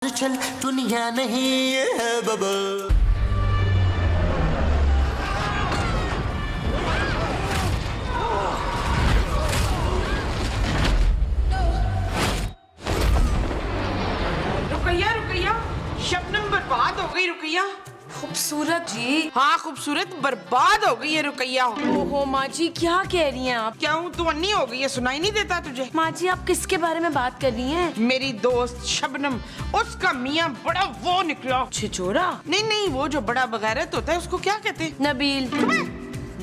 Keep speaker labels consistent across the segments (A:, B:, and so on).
A: चल दुनिया नहीं है बबल।
B: रुकैया रुकैया, शबनम बर्बाद हो गई रुकैया।
C: खूबसूरत जी।
B: हाँ खूबसूरत बर्बाद हो गई है रुकैया।
C: ओहो माँ जी, क्या कह रही हैं आप?
B: क्या हूँ तू अन्नी हो गई है, सुनाई नहीं देता तुझे?
C: माँ जी, आप किसके बारे में बात कर रही हैं?
B: मेरी दोस्त शबनम, उसका मियाँ बड़ा वो निकला।
C: छिछोरा?
B: नहीं नहीं, वो जो बड़ा बगैरत होता है उसको क्या कहते हैं?
C: नबील।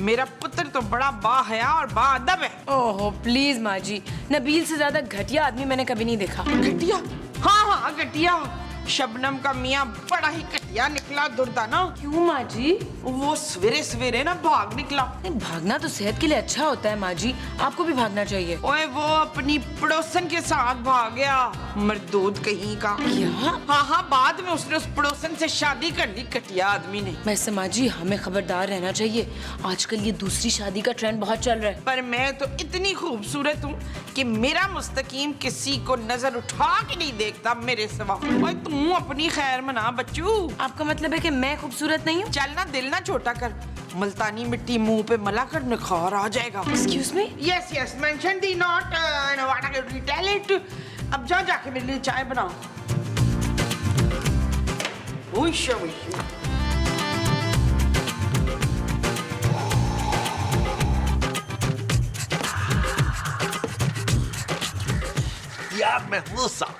B: मेरा पुत्र तो बड़ा बाहया और बाअदब है।
C: ओहो प्लीज माँ जी, नबील से ज्यादा घटिया आदमी मैंने कभी नहीं देखा।
B: घटिया? हाँ हाँ घटिया। शबनम का मियाँ बड़ा ही घटिया निकला दुर्दाना।
C: क्यों माँ जी?
B: वो सवेरे सवेरे ना भाग निकला।
C: नहीं, भागना तो सेहत के लिए अच्छा होता है माँ जी, आपको भी भागना चाहिए।
B: ओए वो अपनी पड़ोसन के साथ भाग गया, मर्दूद कहीं का।
C: क्या?
B: हाँ हाँ, बाद में उसने उस पड़ोसन से शादी कर ली, घटिया आदमी ने।
C: वैसे माँ जी, हमें खबरदार रहना चाहिए, आजकल ये दूसरी शादी का ट्रेंड बहुत चल रहा है।
B: पर मैं तो इतनी खूबसूरत हूँ कि मेरा मुस्तकीम किसी को नजर उठा के नहीं देखता मेरे सिवा। ओए तू अपनी खैर मना बच्चू।
C: आपका मतलब है कि मैं खूबसूरत नहीं हूँ?
B: चल ना दिल ना छोटा कर, मुल्तानी मिट्टी मुंह पे मला कर निखार आ जाएगा।
C: Excuse me?
B: Yes yes, mention the not talent. अब जा जाके मेरे लिए चाय बनाओ। उइश उइश।
D: यार महमूद साहब,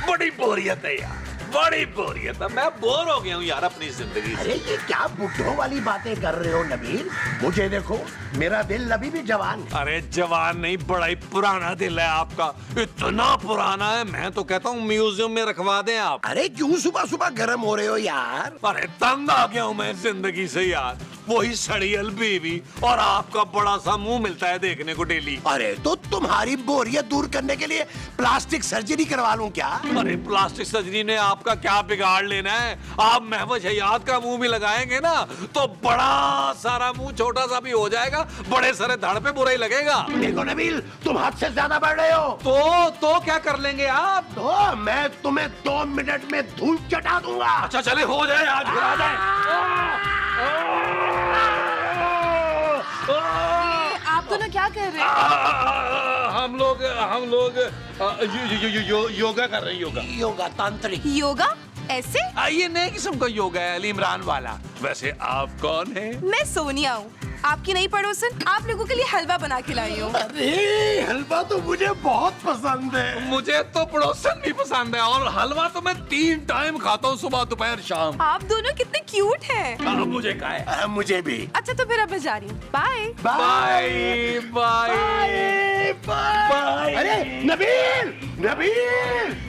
D: बड़ी बोरियत है यार, बड़ी बोरियत है। मैं बोर हो गया हूँ यार अपनी जिंदगी से।
E: अरे ये क्या बुड्ढों वाली बातें कर रहे हो नबील? मुझे देखो, मेरा दिल अभी भी जवान है।
D: अरे जवान नहीं, बड़ा ही पुराना दिल है आपका, इतना पुराना है मैं तो कहता हूँ म्यूजियम में रखवा दें आप।
E: अरे क्यों सुबह सुबह गर्म हो रहे हो यार?
D: अरे तंग आ गया हूँ मैं जिंदगी से यार, वही सड़ियल बीवी और आपका बड़ा सा मुंह मिलता है देखने को डेली।
E: अरे तो तुम्हारी बोरियत दूर करने के लिए प्लास्टिक सर्जरी करवा लूं क्या?
D: अरे प्लास्टिक सर्जरी ने आपका क्या बिगाड़ लेना है? आप महवज हयात का मुंह भी लगाएंगे ना तो बड़ा सारा मुंह छोटा सा भी हो जाएगा, बड़े सारे धड़ पे बुरा ही लगेगा।
E: देखो नबील, तुम हद से ज्यादा बढ़ रहे हो।
D: तो क्या कर लेंगे आप?
E: तो मैं तुम्हें 2 मिनट में धूल चटा दूंगा।
D: अच्छा चले, हो जाए आज, फिर आ जाए।
C: आप दोनों क्या कर रहे हैं?
D: हम लोग योगा कर रहे हैं।
E: योगा तांत्रिक।
F: योगा? ऐसे?
D: ये नए किस्म का योगा है, अली इमरान वाला। वैसे आप कौन है?
F: मैं सोनिया हूँ, आपकी नई पड़ोसन। आप लोगों के लिए हलवा बना के लाई हूँ।
E: अरे हलवा तो मुझे बहुत पसंद है।
D: मुझे तो पड़ोसन भी पसंद है, और हलवा तो मैं 3 टाइम खाता हूँ, सुबह दोपहर शाम।
F: आप दोनों कितने क्यूट हैं।
D: मुझे क्या है?
E: मुझे भी।
F: अच्छा तो फिर अब मैं जा रही हूँ, बाय।
D: Bye bye
E: bye. अरे नबील, नबील।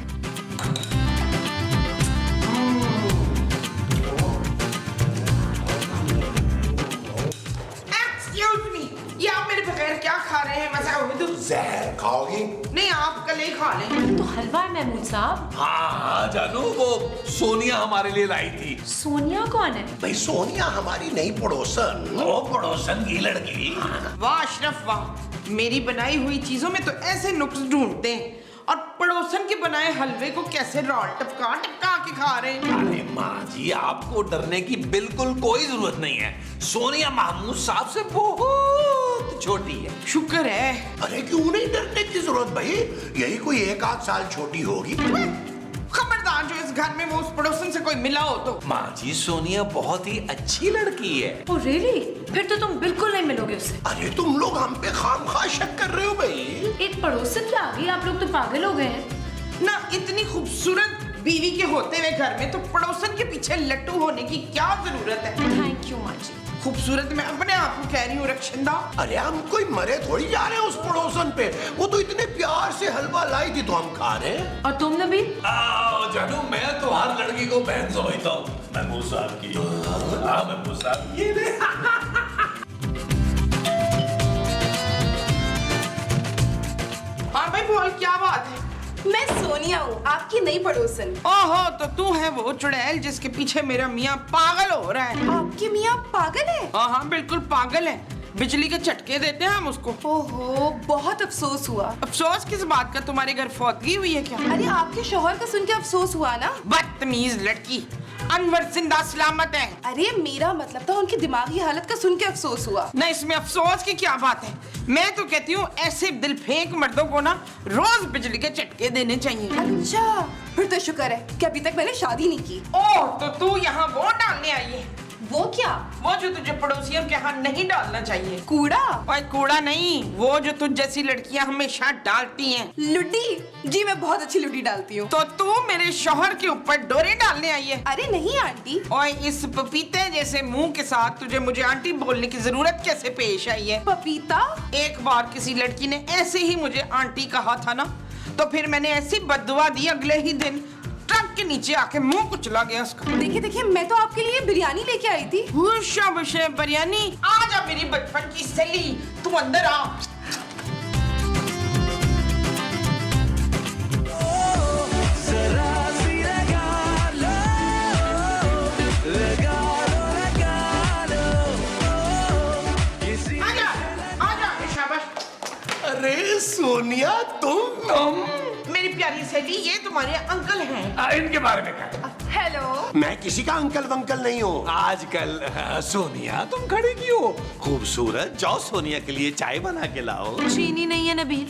B: एक्सक्यूज मी, ये आप मेरे बगैर क्या खा रहे हैं? मजा हो तो
E: जहर खाओगी?
B: नहीं, आप कल ही खा लें।
C: तो हलवा है महमूद साहब।
D: हाँ जानू, वो सोनिया हमारे लिए लाई थी।
C: सोनिया कौन है?
E: भाई सोनिया हमारी नई पड़ोसन।
D: वो पड़ोसन की लड़की।
B: वाह अशरफ वाह, मेरी बनाई हुई चीजों में तो ऐसे नुक्स ढूंढते हैं, और पड़ोसन के बनाए हलवे को कैसे रॉल टपका टपका के खा रहे हैं।
D: अरे माँ जी, आपको डरने की बिल्कुल कोई जरूरत नहीं है, सोनिया महमूद साहब से बहुत छोटी है।
B: शुक्र है।
E: अरे क्यों नहीं डरने की जरूरत भाई, यही कोई 1 आध साल छोटी होगी।
B: खबरदार जो इस घर में वो उस पड़ोसन से कोई मिला हो तो।
D: माँ जी, सोनिया बहुत ही अच्छी लड़की है।
C: Oh really? फिर तो तुम बिल्कुल नहीं मिलोगे उससे।
E: अरे तुम लोग हम पे खामखा शक कर रहे हो भाई।
C: एक पड़ोसन क्या आ गई, आप लोग तो पागल हो गए हैं।
B: ना इतनी खूबसूरत बीवी के होते हुए घर में तो पड़ोसन के पीछे लट्टू होने की क्या जरूरत है?
C: थैंक यू माँ जी।
B: खूबसूरत मैं अपने आप को कह रही हूँ रक्षिंदा।
E: अरे हम कोई मरे थोड़ी जा रहे हैं उस पड़ोसन पे, वो तो इतने प्यार से हलवा लाई थी तो हम खा रहे हैं।
C: और तुम नबील?
D: जानू, मैं तो हर लड़की को बहन समझता हूँ। महमूद साहब की। हाँ महमूद साहब, ये ले।
B: हाँ भाई बोल, क्या बात है?
F: मैं सोनिया हूँ, आपकी नई पड़ोसन।
B: ओहो, तो तू है वो चुड़ैल जिसके पीछे मेरा मियाँ पागल हो रहा है।
F: आपके मियाँ पागल है?
B: हाँ हाँ बिल्कुल पागल है। बिजली के झटके देते हैं हम उसको।
F: ओहो, बहुत अफसोस हुआ।
B: अफसोस किस बात का? तुम्हारे घर फौतगी हुई है क्या?
F: अरे आपके शौहर का सुन के अफसोस हुआ ना।
B: बदतमीज लड़की, अनवर जिंदा सलामत है।
F: अरे मेरा मतलब था उनकी दिमागी हालत का सुन के अफसोस हुआ।
B: नहीं, इसमें अफसोस की क्या बात है? मैं तो कहती हूँ ऐसे दिल फेंक मर्दों को ना रोज बिजली के झटके देने चाहिए।
F: अच्छा, फिर तो शुक्र है कि अभी तक मैंने शादी नहीं की।
B: ओह, तो तू यहाँ वो डालने आई है?
F: वो क्या?
B: वो जो तुझे पड़ोसियों के यहाँ नहीं डालना चाहिए।
F: कूड़ा?
B: ओए कूड़ा नहीं, वो जो तुझ जैसी लड़कियां हमेशा डालती हैं।
F: लुड्डी? जी मैं बहुत अच्छी लुड्डी डालती हूँ।
B: तो तू मेरे शौहर के ऊपर डोरे डालने आई है?
F: अरे नहीं आंटी।
B: ओए इस पपीते जैसे मुंह के साथ तुझे मुझे आंटी बोलने की जरूरत कैसे पेश आई है?
F: पपीता? एक
B: बार किसी लड़की ने ऐसे ही मुझे आंटी कहा था ना, तो फिर मैंने ऐसी बद्दुआ दी, अगले ही दिन ट्रक के नीचे आके मुंह कुचला गया उसका।
F: देखिए देखिए, मैं तो आपके लिए बिरयानी लेके आई थी।
B: शाबाश बिरयानी। आ जा मेरी बचपन की सहेली, तू अंदर आ। आजा, शाबाश।
E: अरे सोनिया, तुम
B: मेरी प्यारी सहेली, ये तुम्हारे अंकल हैं।
D: इनके बारे में क्या?
F: हेलो।
E: मैं किसी का अंकल वंकल नहीं हूँ।
D: आजकल सोनिया तुम खड़ी क्यों हो? खूबसूरत, जाओ सोनिया के लिए चाय बना के लाओ।
C: चीनी नहीं है नबील।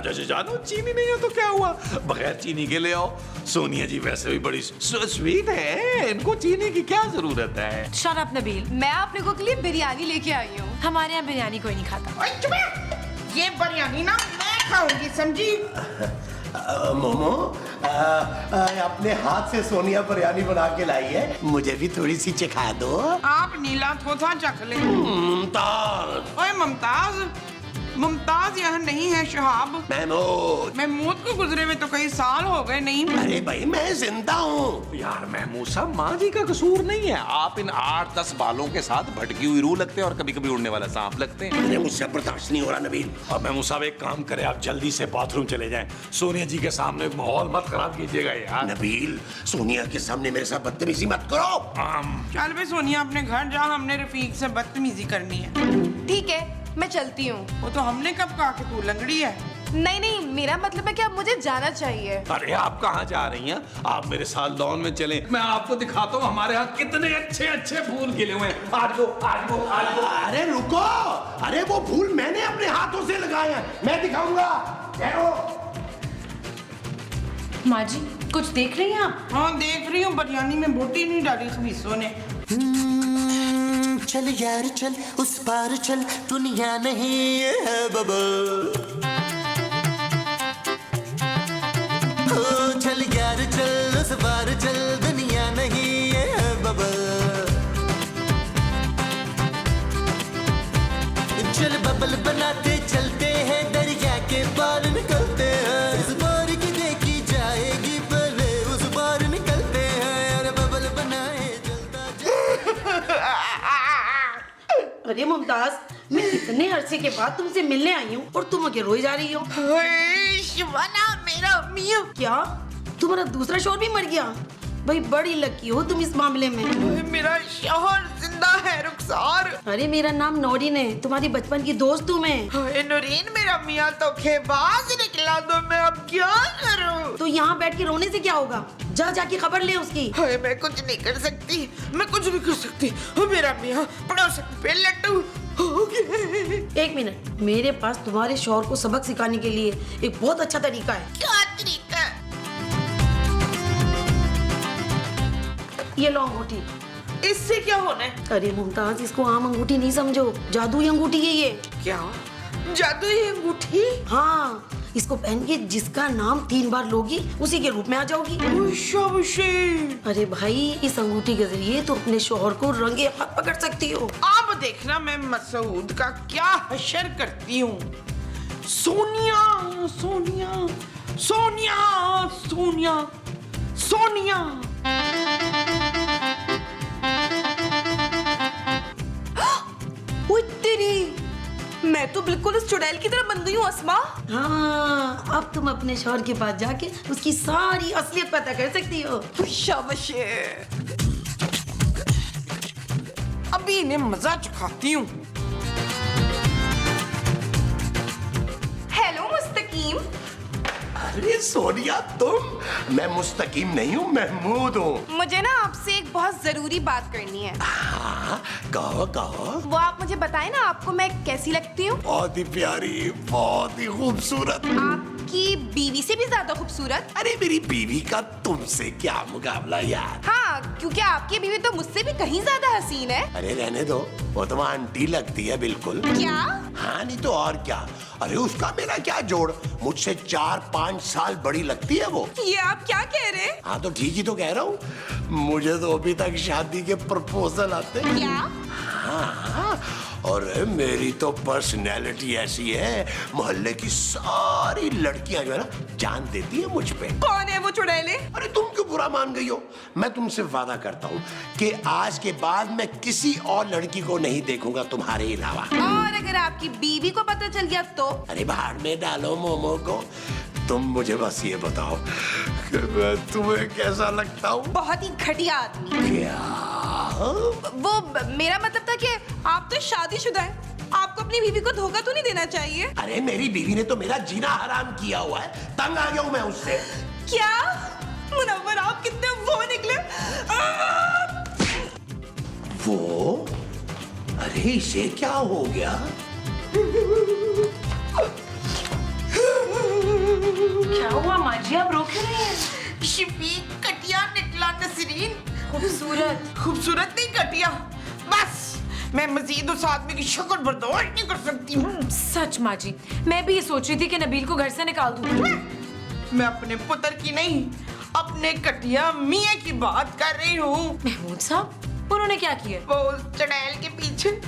D: जैसे जानो चीनी नहीं है तो क्या हुआ, बगैर चीनी के ले आओ। सोनिया जी वैसे भी बड़ी स्वीट है, इनको चीनी की क्या जरूरत है?
C: शट अप नबील,
F: मैं आप लोगों के लिए बिरयानी लेके आई हूँ।
C: हमारे यहाँ बिरयानी कोई नहीं खाता।
B: ओए चुप रह। ये बिरयानी ना मैं खाऊंगी, समझी?
E: मोमो, अपने हाथ से सोनिया बिरयानी बना के लाई है, मुझे भी थोड़ी सी चखा दो।
B: आप नीला थोथा चख ले।
E: मुमताज।
B: ओए मुमताज, मुमताज यहाँ नहीं है शहाब।
E: महमूद।
B: महमूद को गुजरे में तो कई साल हो गए। नहीं
E: अरे भाई मैं जिंदा हूँ।
D: यार महमूद साहब, माँ जी का कसूर नहीं है। आप इन 8-10 बालों के साथ भटकी हुई रूह लगते हैं और कभी कभी उड़ने वाला सांप लगते हैं।
E: अरे मुझसे बर्दाश्त नहीं हो रहा नबील।
D: अब महमूद साहब एक काम करें, आप जल्दी से बाथरूम चले जाएं। सोनिया जी के सामने माहौल मत खराब कीजिएगा यार।
E: नबील, सोनिया के सामने मेरे साथ बदतमीजी मत करो।
B: चल बे सोनिया, अपने घर जा, हमने रफीक से बदतमीजी करनी है।
F: ठीक है, मैं चलती हूँ।
B: वो तो हमने कब कहा कि तू लंगड़ी है?
F: नहीं नहीं, मेरा मतलब है कि अब मुझे जाना चाहिए।
D: अरे आप कहाँ जा रही हैं? आप मेरे साथ लॉन में चलें, मैं आपको दिखाता हूँ हमारे यहाँ कितने अच्छे अच्छे फूल खिले हुए हैं। आज वो
E: अरे रुको, अरे वो फूल मैंने अपने हाथों से लगाए हैं, मैं दिखाऊंगा।
C: माँ जी कुछ देख रही हैं आप?
B: हाँ देख रही हूँ, बिरयानी में बोटी नहीं डाली खबीसों ने।
A: चल यार चल, उस पार चल, दुनिया नहीं है बबल। ओ चल यार चल, उस पार चल, दुनिया नहीं है बबल। चल बबल बनाते चलते हैं, दरिया के पार निकलते हैं। इस बार की देखी जाएगी, पहले उस पार निकलते हैं। यार बबल बनाए चलता।
G: अरे मुमताज, मैं इतने अरसे के बाद तुमसे मिलने आई हूँ और तुम आगे रोई जा रही हो।
B: शिवाना मेरा मियां।
G: क्या तुम्हारा दूसरा शौहर भी मर गया? भाई बड़ी लकी हो तुम इस मामले में।
B: मेरा शौहर जिंदा है रुखसार।
G: अरे मेरा नाम नौरीन है, तुम्हारी बचपन की दोस्त हूँ मैं।
B: नौरीन मेरा मियां तो खेबाज निकला, तो मैं अब क्या करूं?
G: तो यहाँ बैठ के रोने से क्या होगा? जा जाके खबर ले उसकी।
B: मैं कुछ नहीं कर सकती, मैं कुछ नहीं कर सकती। मेरा मियां पड़ोसन पे लट्टू हो गया।
G: एक मिनट, मेरे पास तुम्हारे शौहर को सबक सिखाने के लिए एक बहुत अच्छा तरीका है।
B: क्या तरीका?
G: ये लो अंगूठी।
B: इससे क्या होना है?
G: अरे मुमताज, इसको आम अंगूठी नहीं समझो, जादुई अंगूठी है ये।
B: क्या जादुई अंगूठी?
G: हाँ, इसको पहन के जिसका नाम 3 बार लोगी उसी के रूप में आ जाओगी। अरे भाई, इस अंगूठी के जरिए तो अपने शौहर को रंगे हाथ पकड़ सकती हो।
B: अब देखना मैं मसूद का क्या हशर करती हूँ। सोनिया सोनिया सोनिया सोनिया सोनिया।
F: ओए तेरी, मैं तो बिल्कुल उस चुड़ैल की तरह बन गई हूँ अस्मा।
G: हाँ, अब तुम अपने शौहर के पास जाके उसकी सारी असलियत पता कर सकती हो।
F: शाबाश।
B: अभी इन्हें मजा चखाती हूँ।
E: अरे सोनिया तुम, मैं मुस्तकीम नहीं हूँ, महमूद हूँ।
F: मुझे ना आपसे एक बहुत जरूरी बात करनी है।
E: हाँ, कहो कहो।
F: वो आप मुझे बताएं ना, आपको मैं कैसी लगती हूँ?
E: बहुत ही प्यारी, बहुत ही खूबसूरत।
F: आपकी बीवी से भी ज्यादा खूबसूरत।
E: अरे मेरी बीवी का तुमसे क्या मुकाबला यार।
F: हाँ, क्योंकि आपकी बीवी तो मुझसे भी कहीं ज्यादा हसीन है।
E: अरे रहने दो, वो तो आंटी लगती है बिल्कुल।
F: क्या?
E: हाँ नहीं तो और क्या। अरे उसका मेरा क्या जोड़, मुझसे 4-5 साल बड़ी लगती है वो।
F: ये आप क्या कह रहे हैं?
E: हाँ तो ठीक ही तो कह रहा हूँ, मुझे तो अभी तक शादी के प्रपोजल आते।
F: क्या?
E: हाँ, और मेरी तो पर्सनैलिटी ऐसी है, मोहल्ले की सारी लड़कियां जो है ना जान देती है मुझ पे।
F: कौन है वो चुड़ैले?
E: अरे तुम क्यों बुरा मान गई हो? मैं तुमसे वादा करता हूँ कि आज के बाद मैं किसी और लड़की को नहीं देखूंगा तुम्हारे अलावा।
F: और अगर आपकी बीवी को पता चल गया तो?
E: अरे बाहर में डालो मोमो को। तुम मुझे बस ये बताओ कि मैं तुम्हें कैसा लगता हूँ?
F: बहुत ही घटिया आदमी।
E: क्या?
F: वो मेरा मतलब था कि आप तो शादीशुदा हैं, आपको अपनी बीवी को धोखा तो नहीं देना चाहिए।
E: अरे मेरी बीवी ने तो मेरा जीना हराम किया हुआ है, तंग आ गया हूँ मैं उससे।
F: क्या? मुनव्वर आप कितने वो निकले।
E: वो? अरे इसे क्या हो गया?
C: क्या हुआ माजी, आप रो क्यों रही हैं?
B: शफीक कटिया निकला नसरीन।
C: खूबसूरत।
B: खूबसूरत नहीं कटिया। बस मैं मजीद उस आदमी की शक्ल बर्दाश्त नहीं कर सकती हूँ।
C: सच माजी, मैं भी ये सोच रही थी कि नबील को घर से निकाल दूँ।
B: मैं अपने पुत्र की नहीं, अपने कटिया मियाँ की बात कर रही हूँ।
C: महमूद साहब, उन्होंने क्या किया?
B: वो उस चड़ैल के पीछे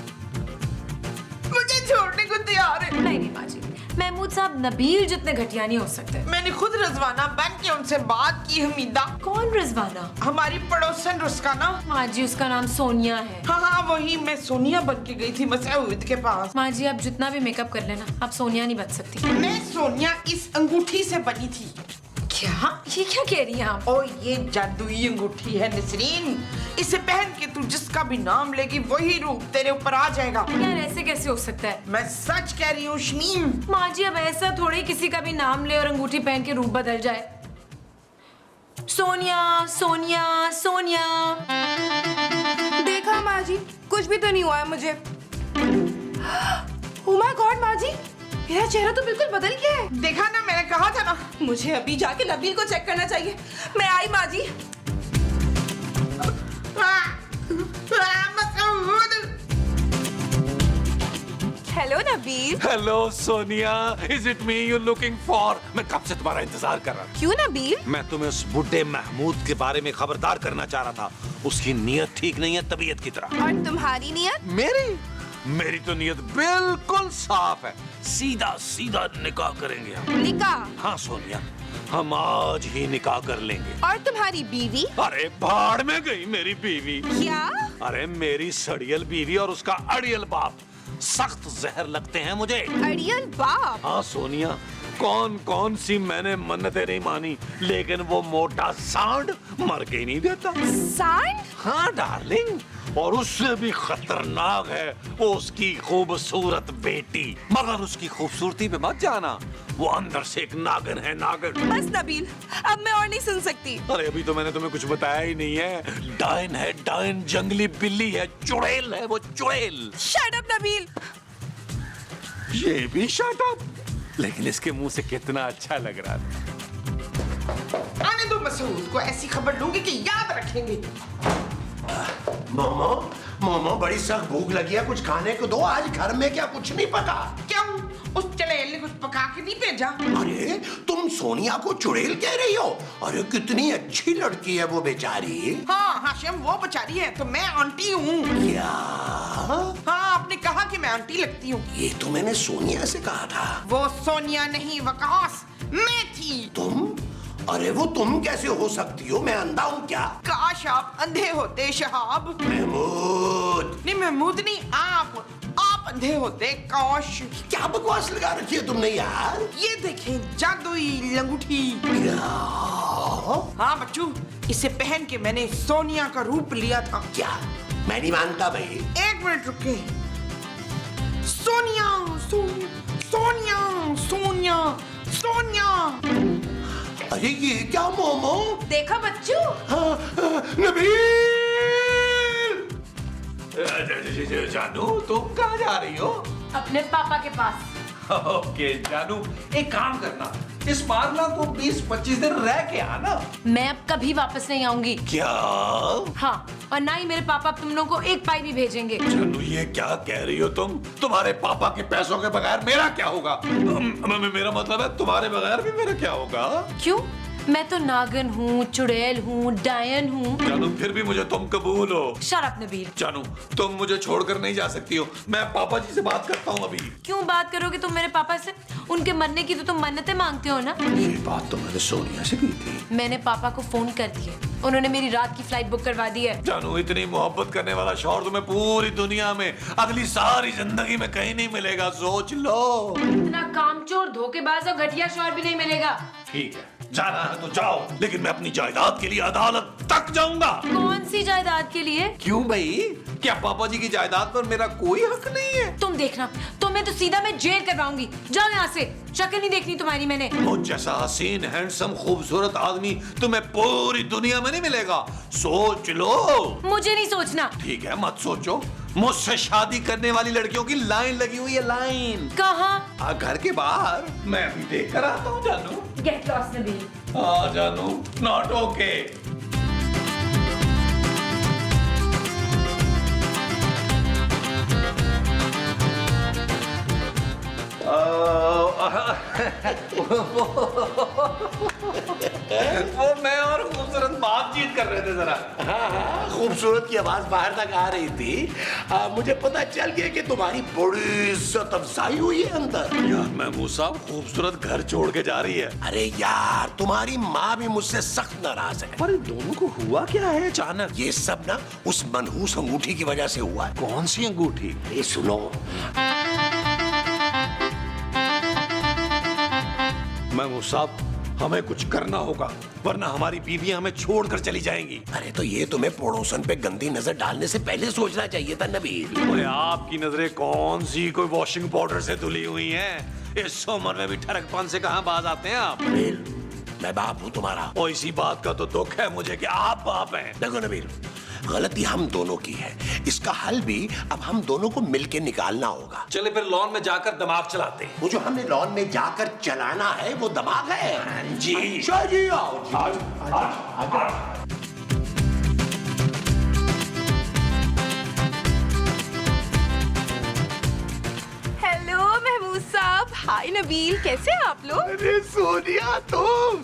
B: मुझे छोड़ने को तैयार है।
C: नहीं नहीं माजी, महमूद साहब नबील जितने घटिया नहीं हो सकते।
B: मैंने खुद रजवाना बन के उनसे बात की। हमीदा।
C: कौन रिजवाना?
B: हमारी पड़ोसन रुस्काना।
C: माजी उसका नाम सोनिया है।
B: हाँ हाँ वही, मैं सोनिया बन के गई थी मसऊद के पास।
C: माजी आप जितना भी मेकअप कर लेना, आप सोनिया नहीं बन सकती।
B: मैं सोनिया इस अंगूठी से बनी थी।
C: क्या? ये क्या कह रही हैं आप?
B: ओ ये जादुई अंगूठी है नसरीन, इसे पहन के तू जिसका भी नाम लेगी वही रूप तेरे ऊपर आ जाएगा।
C: यार ऐसे कैसे हो सकता है?
B: मैं सच कह रही हूँ शमीम।
C: माँ जी अब ऐसा थोड़ी किसी का भी नाम ले और अंगूठी पहन के रूप बदल जाए। सोनिया सोनिया सोनिया।
F: देखा माँ जी, कुछ भी तो नहीं हुआ है मुझे। ओह माय गॉड माँ जी, मेरा चेहरा तो बिल्कुल बदल गया है।
B: देखा ना, मैंने कहा था ना।
F: मुझे अभी जाके नबील को चेक करना चाहिए। मैं आई माँ जी। Hello Nabeel.
D: Hello Sonia, is it me you looking for? मैं कब से तुम्हारा इंतजार कर रहा था।
F: क्यों नबील?
D: मैं तुम्हें उस बुड्ढे महमूद के बारे में खबरदार करना चाह रहा था। उसकी नीयत ठीक नहीं है तबीयत की तरह।
F: और तुम्हारी नियत?
D: मेरी तो नीयत बिल्कुल साफ है। सीधा सीधा निकाह करेंगे हम।
F: निकाह?
D: हाँ सोनिया, हम आज ही निकाह कर लेंगे।
F: और तुम्हारी बीवी?
D: अरे भाड़ में गई मेरी बीवी।
F: क्या?
D: अरे मेरी सड़ियल बीवी और उसका अड़ियल बाप सख्त जहर लगते हैं मुझे।
F: अड़ियल बाप?
D: हाँ सोनिया, कौन कौन सी मैंने मन्नतें नहीं मानी, लेकिन वो मोटा सांड मर के ही नहीं देता।
F: सांड?
D: हाँ डार्लिंग, और उससे भी खतरनाक है वो उसकी खूबसूरत बेटी। मगर उसकी खूबसूरती पे मत जाना, वो अंदर से एक नागिन है, नागिन।
F: बस नबील, अब मैं और नहीं सुन सकती।
D: अरे अभी तो मैंने तुम्हें कुछ बताया ही नहीं है। डायन है डायन, जंगली बिल्ली है, चुड़ैल है वो चुड़ैल।
F: Shut up Nabeel.
D: ये भी शट अप, लेकिन इसके मुंह से कितना अच्छा लग रहा था।
B: आने दो मसूद को, ऐसी खबर लूंगी कि याद रखेंगे।
E: मोमो, मोमो बड़ी सख्त भूख लगी है, कुछ खाने को दो। आज घर में क्या कुछ नहीं पका?
B: क्यों? उस चड़ैल ने कुछ पका के नहीं भेजा?
E: अरे तुम सोनिया को चुड़ैल कह रही हो? अरे कितनी अच्छी लड़की है वो बेचारी।
B: हाँ हाशिम, वो बेचारी है तो मैं आंटी हूँ।
E: क्या?
B: हाँ, आपने कहा कि मैं आंटी लगती हूँ।
E: ये तो मैंने सोनिया से कहा था।
B: वो सोनिया नहीं वकास, मैं थी।
E: तुम? अरे वो तुम कैसे हो सकती हो? मैं अंधा हूँ क्या?
B: काश आप अंधे होते शहाब।
E: महमूद।
B: नहीं महमूद नहीं, आप अंधे होते। काश।
E: क्या बकवास लगा रखी है तुमने यार?
B: ये देखें जादुई अंगूठी।
E: क्या?
B: हाँ बच्चू, इसे पहन के मैंने सोनिया का रूप लिया था।
E: क्या? मैं नहीं मानता भाई।
B: एक मिनट रुके। सोनिया सोनिया सोनिया सोनिया सोनिया।
E: अरे ये क्या मोमो?
F: देखा बच्चू?
E: हाँ, नबील! जानू तुम कहाँ जा रही हो?
C: अपने पापा के पास।
D: ओके जानू, एक काम करना, इस बार ना तो 20-25 दिन रह के आना।
C: मैं अब कभी वापस नहीं आऊंगी।
E: क्या?
C: हाँ, और ना ही मेरे पापा तुम लोगों को एक पाई भी भेजेंगे।
E: जानू ये क्या कह रही हो तुम? तुम्हारे पापा के पैसों के बगैर मेरा क्या होगा? मेरा मतलब है तुम्हारे बगैर भी मेरा क्या होगा?
C: क्यों? मैं तो नागिन हूँ, चुड़ैल हूँ, डायन हूँ।
E: जानू फिर भी मुझे तुम कबूल हो।
C: Shut up Nabeel.
E: जानू तुम मुझे छोड़कर नहीं जा सकती हो। मैं पापा जी से बात करता हूँ अभी।
C: क्यों बात करोगे तुम मेरे पापा से? उनके मरने की तो तुम मन्नतें मांगते हो ना।
E: ये बात तो मैंने सोनिया से की थी।
C: मैंने पापा को फोन कर दिया, उन्होंने मेरी रात की फ्लाइट बुक करवा दी है।
E: जानू इतनी मोहब्बत करने वाला शौहर तुम्हें पूरी दुनिया में अगली सारी जिंदगी में कहीं नहीं मिलेगा, सोच लो।
C: इतना कामचोर, धोखेबाज और घटिया शौहर भी नहीं मिलेगा।
E: ठीक है, जाना है तो जाओ, लेकिन मैं अपनी जायदाद के लिए अदालत तक जाऊंगा।
C: कौन सी जायदाद के लिए?
D: क्यों भाई, क्या पापा जी की जायदाद पर मेरा कोई हक नहीं है?
C: तुम देखना, तुम्हें तो सीधा मैं जेल करवाऊंगी। जाओ यहाँ से, शक्ल नहीं देखनी तुम्हारी मैंने।
E: मुझ जैसा हसीन हैंडसम खूबसूरत आदमी तुम्हें पूरी दुनिया में नहीं मिलेगा, सोच लो।
C: मुझे नहीं सोचना।
E: ठीक है मत सोचो, मुझसे शादी करने वाली लड़कियों की लाइन लगी हुई है, लाइन।
C: कहाँ?
E: घर के बाहर, मैं अभी देख कर आता हूँ। जानू
C: गेट लॉस्ट नबील।
E: हाँ जानू, नॉट ओके।
D: वो मैं और खूबसूरत बातचीत कर रहे थे जरा।
E: हाँ, खूबसूरत की आवाज बाहर तक आ रही थी। मुझे पता चल गया कि तुम्हारी बड़ी इज्जत अफजाई हुई है अंदर।
D: यार महमूद साहब, खूबसूरत घर छोड़ के जा रही है।
E: अरे यार, तुम्हारी माँ भी मुझसे सख्त नाराज है।
D: पर इन दोनों को हुआ क्या है अचानक?
E: ये सब ना उस मनहूस अंगूठी की वजह से हुआ है।
D: कौन सी अंगूठी?
E: ये सुनो,
D: महमूद साहब, हमें कुछ करना होगा, वरना हमारी बीवियां हमें छोड़कर चली जाएंगी।
E: अरे तो ये तुम्हें पड़ोसन पे गंदी नजर डालने से पहले सोचना चाहिए था नबील।
D: ओए, आपकी नजरें कौन सी कोई वॉशिंग पाउडर से धुली हुई हैं? इस उम्र में भी ठरकपन से कहां बाज आते हैं आप?
E: नबील, मैं बाप हूँ तुम्हारा।
D: और इसी बात का तो दुख है मुझे कि आप बाप हैं।
E: देखो नबील, गलती हम दोनों की है, इसका हल भी अब हम दोनों को मिलके निकालना होगा।
D: चले फिर लॉन में जाकर दिमाग चलाते हैं।
E: वो जो हमने लॉन में जाकर चलाना है वो दिमाग है।
D: जी।
E: अच्छा जी, आओ जी। आओ।
F: हेलो महमूद साहब। हाय नबील, कैसे हैं आप लोग?
E: अरे सोनिया तुम,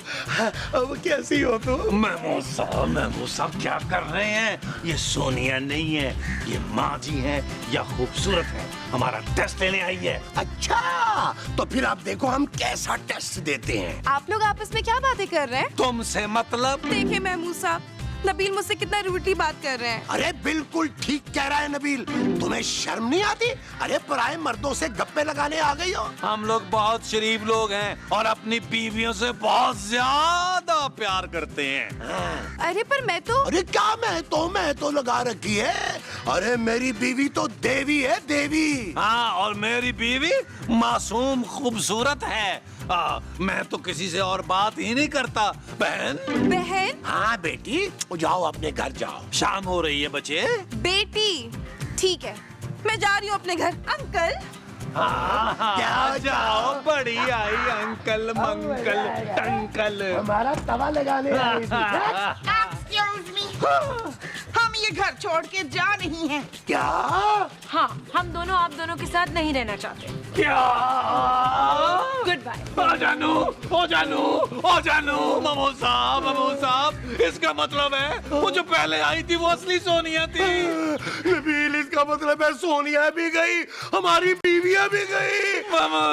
E: अब कैसी हो तुम?
H: महमूद साहब क्या कर रहे हैं? ये सोनिया नहीं है, ये माँ जी है या खूबसूरत है, हमारा टेस्ट लेने आई है।
E: अच्छा, तो फिर आप देखो हम कैसा टेस्ट देते हैं।
F: आप लोग आपस में क्या बातें कर रहे हैं?
D: तुमसे मतलब?
F: देखिए महमूद साहब, नबील मुझसे कितना रूडली बात कर रहे हैं।
E: अरे बिल्कुल ठीक कह रहा है नबील, तुम्हें शर्म नहीं आती? अरे पराये मर्दों से गप्पे लगाने आ गई हो।
D: हम लोग बहुत शरीफ लोग हैं और अपनी बीवियों से बहुत ज्यादा प्यार करते हैं।
F: अरे पर मैं तो
E: अरे क्या मैं तो लगा रखी है। अरे मेरी बीवी तो देवी है, देवी।
D: हाँ, और मेरी बीवी मासूम खूबसूरत है। मैं तो किसी से और बात ही नहीं करता। बहन।
F: बहन?
E: हाँ बेटी, जाओ अपने घर जाओ,
D: शाम हो रही है बच्चे।
F: बेटी, ठीक है, मैं जा रही हूँ अपने घर। अंकल।
E: क्या
D: जाओ, बड़ी आई अंकल मंकल टंकल।
E: हमारा तवा लगाने आई थी।
B: Excuse me, हम ये घर छोड़ के जा रही हैं।
E: क्या?
C: हाँ, हम दोनों आप दोनों के साथ नहीं रहना चाहते।
D: क्या?
C: Good bye.
D: ओ जानू, ममो साहब, इसका मतलब है वो जो पहले आई थी वो असली सोनिया थी।
E: नबील, इसका मतलब है सोनिया भी गई, हमारी बीवियां भी गई।
D: मामा।